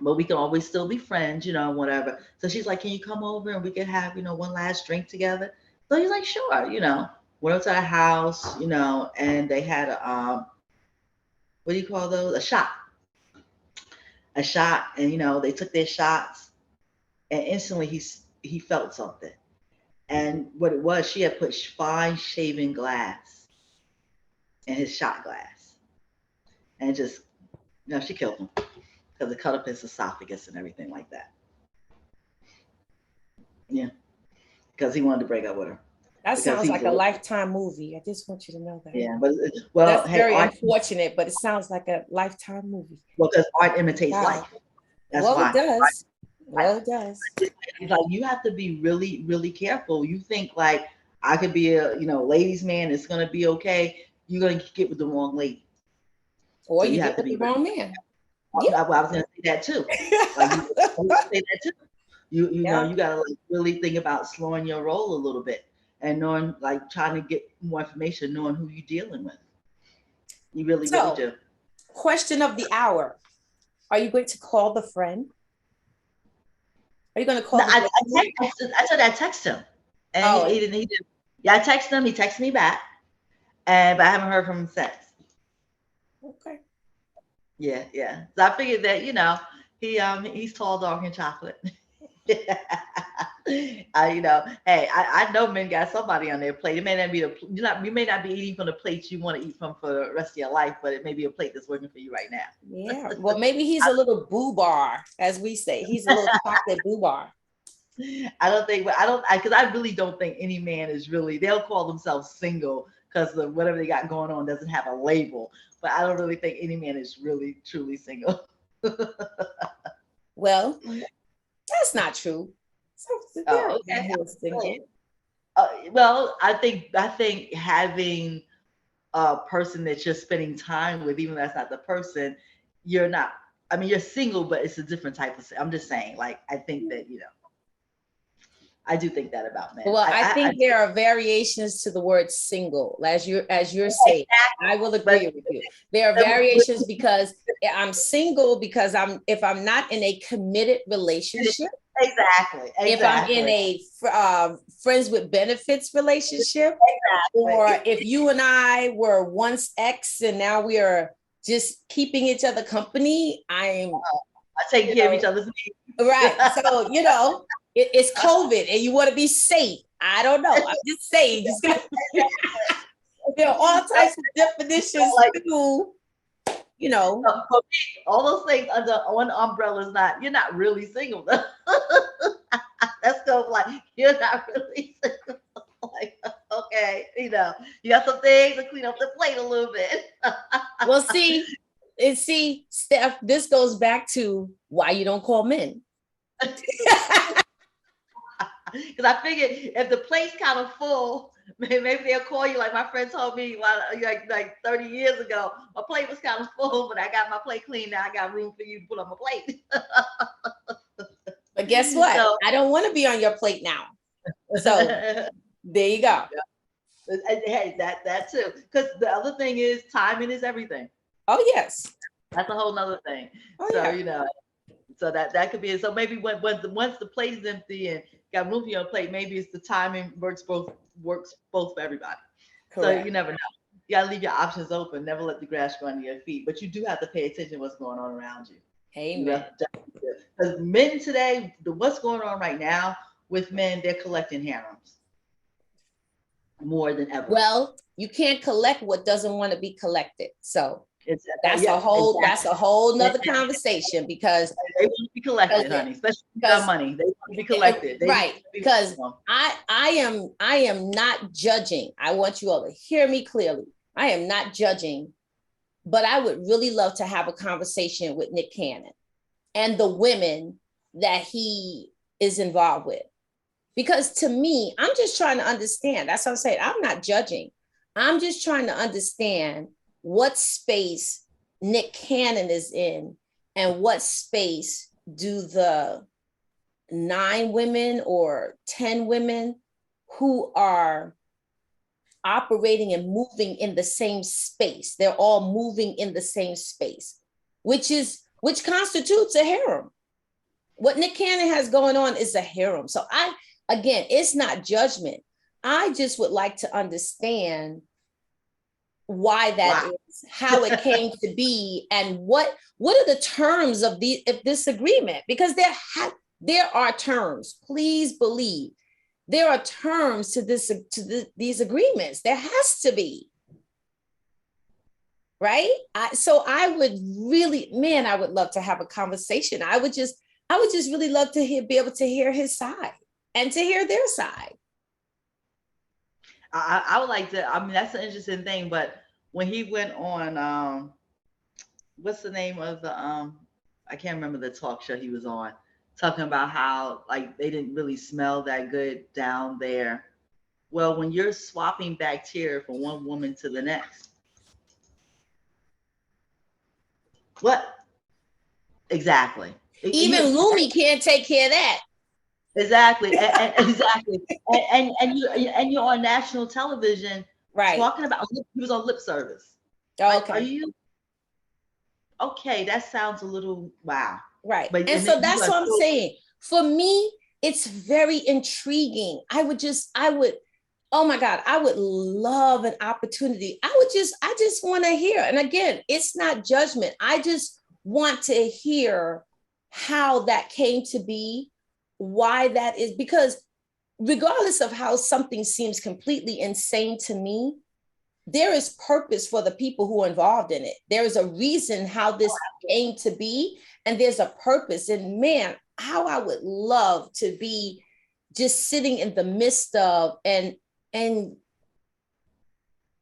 But we can always still be friends, whatever. So she's like, can you come over and we can have, one last drink together? So he's like, sure, went up to the house, and they had a what do you call those? A shot. And they took their shots and instantly he felt something. And what it was, she had put fine shaving glass in his shot glass. And just, she killed him because it cut up his esophagus and everything like that. Yeah. Because he wanted to break up with her. That sounds like a Lifetime movie. I just want you to know that. Yeah, but well, that's very unfortunate, but it sounds like a Lifetime movie. Well, because art imitates life. That's well, why. It does. Well, it does. It's like you have to be really, really careful. You think like I could be a ladies' man. It's gonna be okay. You're gonna get with the wrong lady, or so you get with the wrong man. Yeah. I was gonna say that too. Like, say that too. You know you gotta like really think about slowing your roll a little bit and knowing like trying to get more information, knowing who you're dealing with. You really do. Question of the hour: are you going to call the friend? Are you going to call? No, I said I text him, and he didn't. Yeah, I texted him. He texted me back, but I haven't heard from him since. Okay. Yeah. So I figured that he's tall, dark, and chocolate. Hey, I know men got somebody on their plate. It may not be you may not be eating from the plate you want to eat from for the rest of your life, but it may be a plate that's working for you right now. Yeah. Well, maybe he's a little boo bar, as we say. He's a little chocolate boo bar. Because I really don't think any man is really. They'll call themselves single because whatever they got going on doesn't have a label. But I don't really think any man is really truly single. Well, that's not true. Okay. Well, I think having a person that you're spending time with, even though that's not the person, you're not. I mean, you're single, but it's a different type of. I'm just saying, like, I think that I do think that about men. Well, I think there are variations to the word single, as you're saying. I will agree with you. There are variations because I'm single because if I'm not in a committed relationship. Exactly. If I'm in a friends with benefits relationship, or if you and I were once ex and now we are just keeping each other company, I take care of each other's needs. Right. So, it's COVID and you want to be safe. I don't know. I'm just saying. There are all types of definitions too. For me, all those things under one umbrella is you're not really single. That's so like you're not really single. Like, okay, you got some things to clean up the plate a little bit. Well, see, Steph, this goes back to why you don't call men. Because I figured if the plate's kind of full, maybe they'll call you. Like my friend told me, like 30 years ago, my plate was kind of full, but I got my plate clean. Now I got room for you to put on my plate. But guess what? So, I don't want to be on your plate now. So there you go. Hey, that too. Because the other thing is timing is everything. Oh yes, that's a whole nother thing. So that could be it. So maybe once the plate is empty and got room for your plate, maybe it's the timing works both for everybody. Correct. So you never know. You gotta leave your options open. Never let the grass grow under your feet. But you do have to pay attention to what's going on around you. Amen. Because men today, what's going on right now with men, they're collecting harems more than ever. Well, you can't collect what doesn't want to be collected. So that's a whole nother conversation because they want to be collected, honey, especially with money. They want to be collected. Right. Because I am not judging. I want you all to hear me clearly. I am not judging, but I would really love to have a conversation with Nick Cannon and the women that he is involved with. Because to me, I'm just trying to understand. That's what I'm saying. I'm not judging. I'm just trying to understand what space Nick Cannon is in and what space do the 9 women or 10 women who are operating and moving in the same space. They're all moving in the same space, which constitutes a harem. What Nick Cannon has going on is a harem. So again, it's not judgment. I just would like to understand why that is, how it came to be, and what are the terms of this agreement? Because there are terms. Please believe there are terms to these agreements. There has to be, right? So I would really, man, I would love to have a conversation. I would just really love to be able to hear his side and to hear their side. I would like to. I mean, that's an interesting thing. But when he went on, what's the name of the I can't remember the talk show he was on, talking about how like they didn't really smell that good down there. Well, when you're swapping bacteria from one woman to the next, what exactly? Even Lumi can't take care of that. Exactly, exactly, and you're on national television, right? Talking about he was on lip service. Oh, like, okay. Are you okay? That sounds a little wow. Right, and so that's what I'm saying. For me, it's very intriguing. I would, oh my God, I would love an opportunity. I just want to hear. And again, it's not judgment. I just want to hear how that came to be, why that is, because regardless of how something seems completely insane to me, there is purpose for the people who are involved in it. There is a reason how this came to be, and there's a purpose. And man, how I would love to be just sitting in the midst of and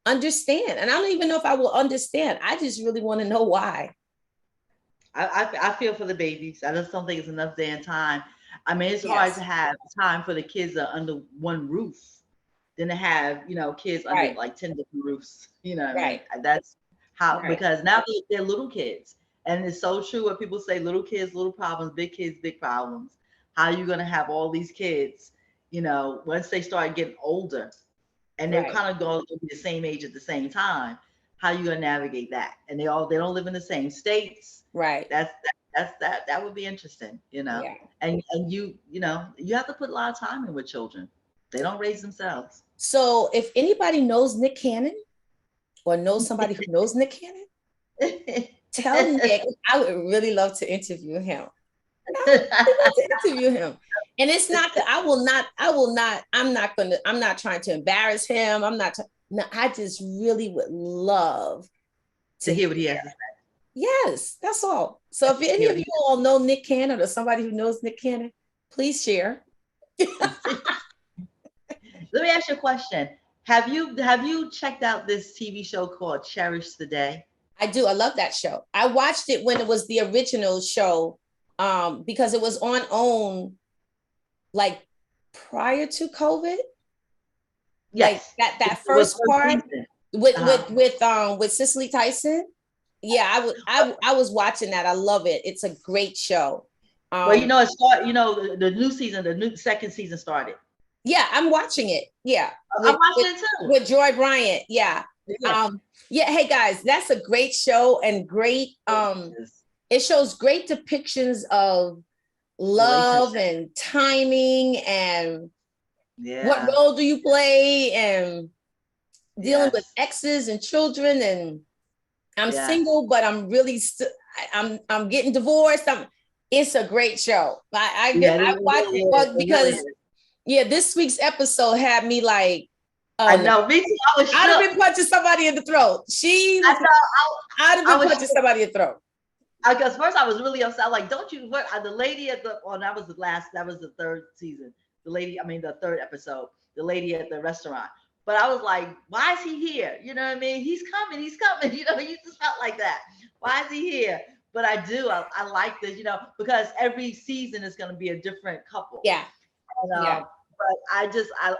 understand. And I don't even know if I will understand. I just really want to know why. I feel for the babies. I just don't think it's enough day and time. I mean, it's hard to have time for the kids that are under one roof than to have, kids under like 10 different roofs. You know what I mean? That's how, because now they're little kids. And it's so true what people say, little kids, little problems, big kids, big problems. How are you going to have all these kids, once they start getting older and they're kind of going to be the same age at the same time? How are you going to navigate that? And they don't live in the same states. Right. That would be interesting, Yeah. And you have to put a lot of time in with children. They don't raise themselves. So if anybody knows Nick Cannon or knows somebody who knows Nick Cannon, tell Nick I would really love to interview him. I would love to interview him. And it's not that I'm not trying to embarrass him. I just really would love to hear what he has to say. Yes, that's all. So if any of you all know Nick Cannon or somebody who knows Nick Cannon, please share. Let me ask you a question. Have you checked out this TV show called Cherish the Day? I do. I love that show. I watched it when it was the original show, because it was on OWN like prior to COVID. Yes. Like that first part with Cicely Tyson. Yeah, I was watching that. I love it. It's a great show. Well, the new season, the new second season started. Yeah, I'm watching it. Yeah. I'm watching it too. With Joy Bryant. Yeah. Yeah. Hey guys, that's a great show and great, it shows great depictions of love and timing and what role do you play and dealing with exes and children. And I'm single, but I'm really I'm getting divorced. It's a great show. I watch it because this week's episode had me like, I know. Me too. I'd have been punching somebody in the throat. I'd have been punching somebody in the throat. Because first I was really upset. Like, don't you? The lady at that was the third season. The third episode. The lady at the restaurant. But I was like, why is he here? You know what I mean? He's coming. You just felt like that. Why is he here? But I do. I like this, because every season is going to be a different couple. Yeah. And, but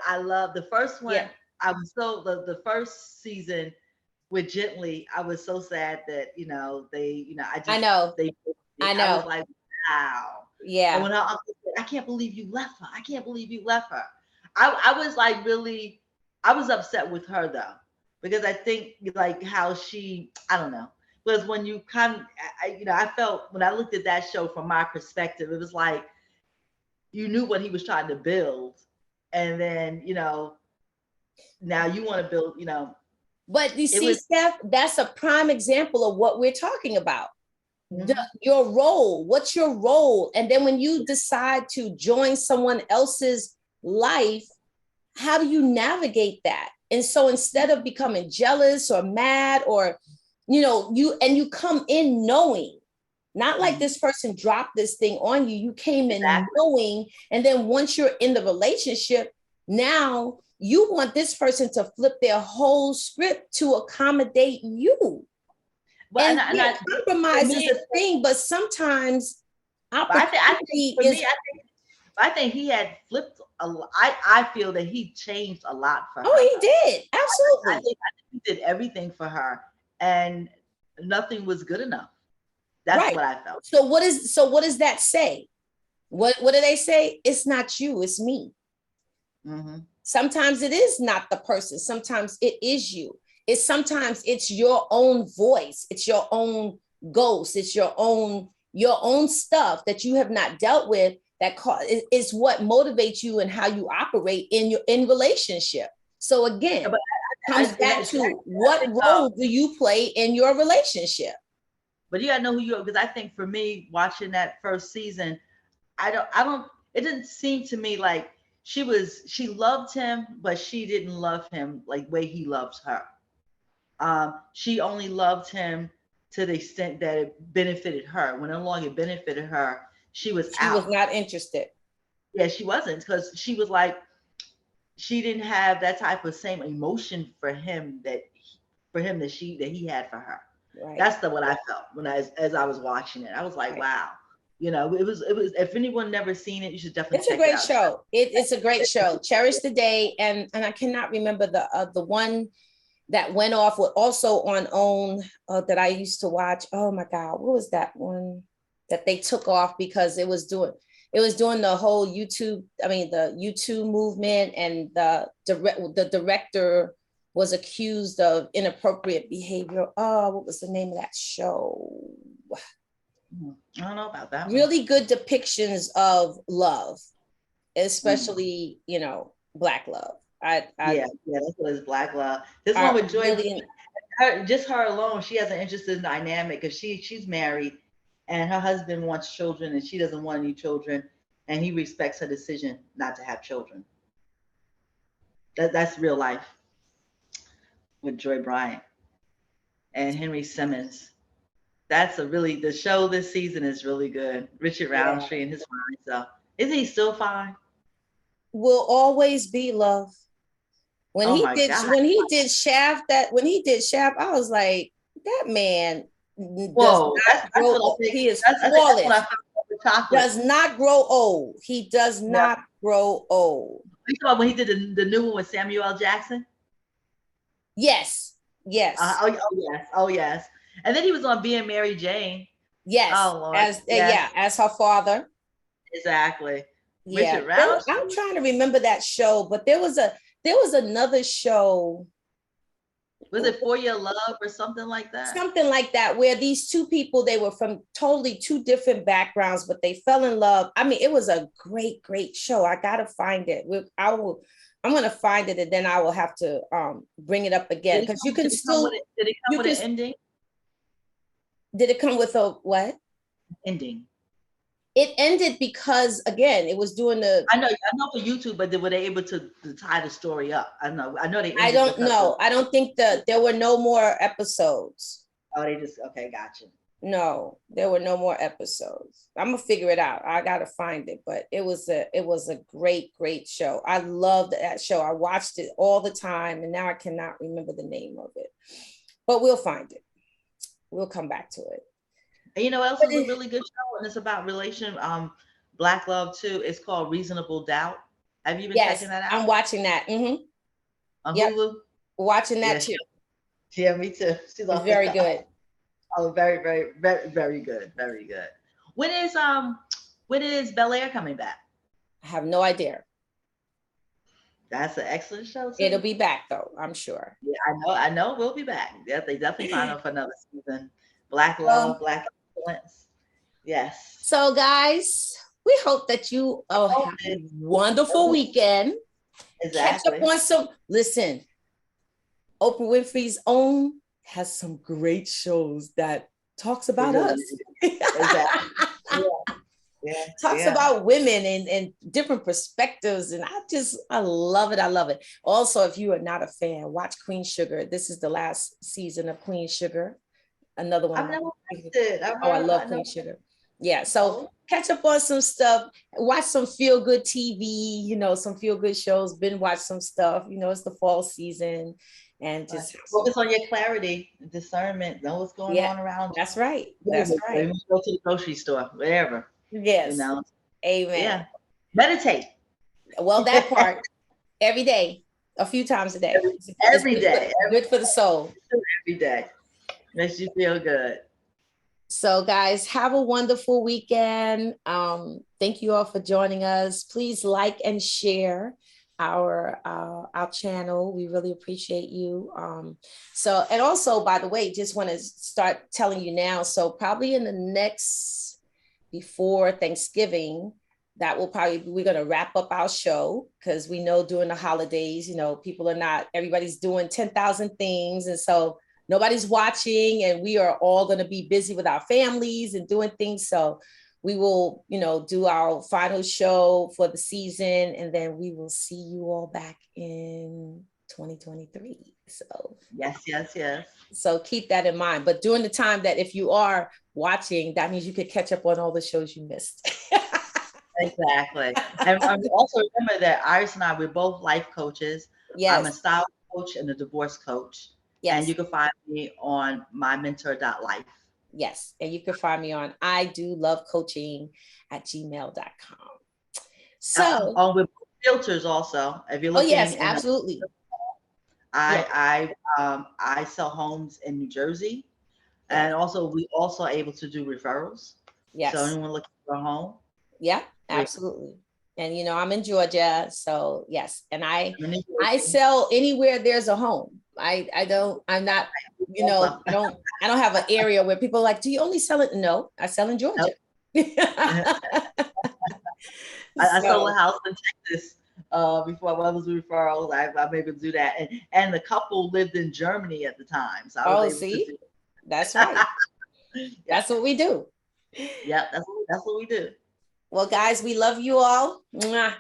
I love the first one. Yeah, I was so the first season with Gently, I was so sad that, I I just know. they I I was know. like, wow. And Yeah. when her uncle said, I can't believe you left her. I can't believe you left her. I was like really, I was upset with her though, because I think like how she, I don't know. Because when you come, I felt when I looked at that show from my perspective, it was like you knew what he was trying to build, and then now you want to build, But you it see, was. Steph, that's a prime example of what we're talking about. Mhm. Your role, what's your role? And then when you decide to join someone else's life, how do you navigate that? And so instead of becoming jealous or mad or, you come in knowing, not like Mhm. this person dropped this thing on you, you came in Exactly. knowing. And then once you're in the relationship, now you want this person to flip their whole script to accommodate you. But And and yeah, I for compromise is me, a thing, but sometimes but I think opportunity for me, is. I think he had flipped a lot. I feel that he changed a lot for her. Oh, he did. Absolutely. I think he did everything for her, and nothing was good enough. That's Right. what I felt. So what does that say? What do they say? It's not you, it's me. Hmm. Sometimes it is not the person. Sometimes it is you. Sometimes it's your own voice. It's your own ghost. It's your own stuff that you have not dealt with that is what motivates you and how you operate in relationship. So again, But comes back I to what think, role do you play in your relationship? but you gotta know who you are, because I think for me, watching that first season, I don't. It didn't seem to me like she loved him, but she didn't love him like way he loves her. She only loved him to the extent that it benefited her. When no longer benefited her, she was She was out. not interested. Yeah, she wasn't, because she was like, she didn't have that type of same emotion for him that he had for her. Right. That's what I felt when as I was watching it. I was like, Right. wow. It was. If anyone never seen it, you should definitely It's a check it great out. show. It's a great show. Cherish the Day, and I cannot remember the one that went off with also on OWN that I used to watch. Oh my God, what was that one that they took off because it was doing the whole YouTube. I mean the YouTube movement, and the director was accused of inappropriate behavior. Oh, what was the name of that show? I don't know about that one. Really good depictions of love, Mm. especially black love. I Yeah, yeah, that's what it's Black Love. This one are with Joy, really. just her alone, she has an interesting dynamic because she's married, and her husband wants children, and she doesn't want any children, and he respects her decision not to have children. That's real life with Joy Bryant and Henry Simmons. That's a really the show this season is really good. Richard Yeah, Roundtree and his wife. So isn't he still fine? will always be love. when Oh he my did God. when he did Shaft, I was like, that man does Whoa, that's not that's grow what I old. think. He is That's what I flawless. felt about the chocolate. Does not grow old. He does Yeah. not grow old. You talking about when he did the new one with Samuel L. Jackson? Yes, yes, Oh yes, oh yes. And then he was on Being Mary Jane. yes. Oh Lord, As yes, yeah, as her father. exactly. Yeah, Richard Roundtree. I'm trying to remember that show, but there was another show, Was it For Your Love or something like that? something like that, where these two people, they were from totally two different backgrounds, but they fell in love. I mean, it was a great, great show. I gotta find it. I'm gonna find it, and then I will have to bring it up again, because you can Did it come with still it? Did it come you with can. an ending? Did it come with a what? Ending. It ended because again, it was doing the. I know for YouTube, but were they able to tie the story up? I know they I ended don't because know. I don't think that there were no more episodes. they just okay, gotcha. No, there were no more episodes. I'm gonna figure it out. I gotta find it, but it was a great, great show. I loved that show. I watched it all the time, and now I cannot remember the name of it. But we'll find it. We'll come back to it. And you know what else But is a really good show, and it's about relation, Black love too. It's called Reasonable Doubt. Have you been Yes, checking that out I'm watching that. on Yep, Hulu? watching that Yeah, too. yeah, me too. She's It's off the very top. good. Oh, very, very, very, very good. Very good. When is Bel Air coming back? I have no idea. That's an excellent show It'll too. be back though, I'm sure. Yeah, I know we'll be back. Yeah, they definitely find out for another season. Black love, Well, black excellence. Yes. so guys, we hope that you all have a wonderful weekend. Catch up Exactly. on some, listen, Oprah Winfrey's Own has some great shows that talks It about really us. is. Exactly. Yeah. Yeah. Talks Yeah. about women and different perspectives. And I love it. I love it. Also, if you are not a fan, watch Queen Sugar. This is the last season of Queen Sugar. Another one of I've my never watched it. I've Oh, I heard. love I Queen know. Sugar. Yeah. So Oh, catch up on some stuff, watch some feel good TV, some feel good shows, binge watch some stuff. It's the fall season and just focus on your clarity, discernment, know what's going yeah, on around that's right. you. That's right. Even go to the grocery store, wherever, you Yes. know. Amen. Yeah. Meditate. Well, that part every day, a few times a day. every, It's every day. good for the soul. Every day. Makes you feel good. So, guys, have a wonderful weekend. Thank you all for joining us. Please like and share our channel. We really appreciate you. And also, by the way, just want to start telling you now. So, probably in the next before Thanksgiving, that will probably we're going to wrap up our show because we know during the holidays, people are not everybody's doing 10,000 things, and so nobody's watching, and we are all going to be busy with our families and doing things. So we will, do our final show for the season, and then we will see you all back in 2023. So Yes. so keep that in mind. But during the time that if you are watching, that means you could catch up on all the shows you missed. Exactly. And also remember that Iris and I, we're both life coaches. I'm a Yes. style coach and a divorce coach. And Yes. you can find me on mymentor.life. Yes. And you can find me on idolovecoaching@gmail.com. So, With filters also. If you're oh yes, looking in absolutely. Yeah. I sell homes in New Jersey. Yes. And also we also are able to do referrals. So Yes. anyone looking for a home. Yeah, absolutely. And I'm in Georgia, so yes. And I Jersey. sell anywhere there's a home. I'm not, I don't have an area where people are like, do you only sell it? No, I sell in Georgia. Nope. I sold a house in Texas before I was referrals. I'm able to do that. And the couple lived in Germany at the time. So I was able See, to do that's right. That's what we do. Yeah, that's what we do. Well, guys, we love you all.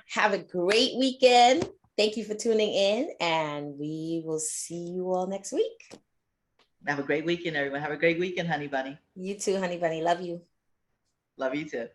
Have a great weekend. Thank you for tuning in, and we will see you all next week. Have a great weekend, everyone. Have a great weekend, honey bunny. You too, honey bunny. Love you. Love you too.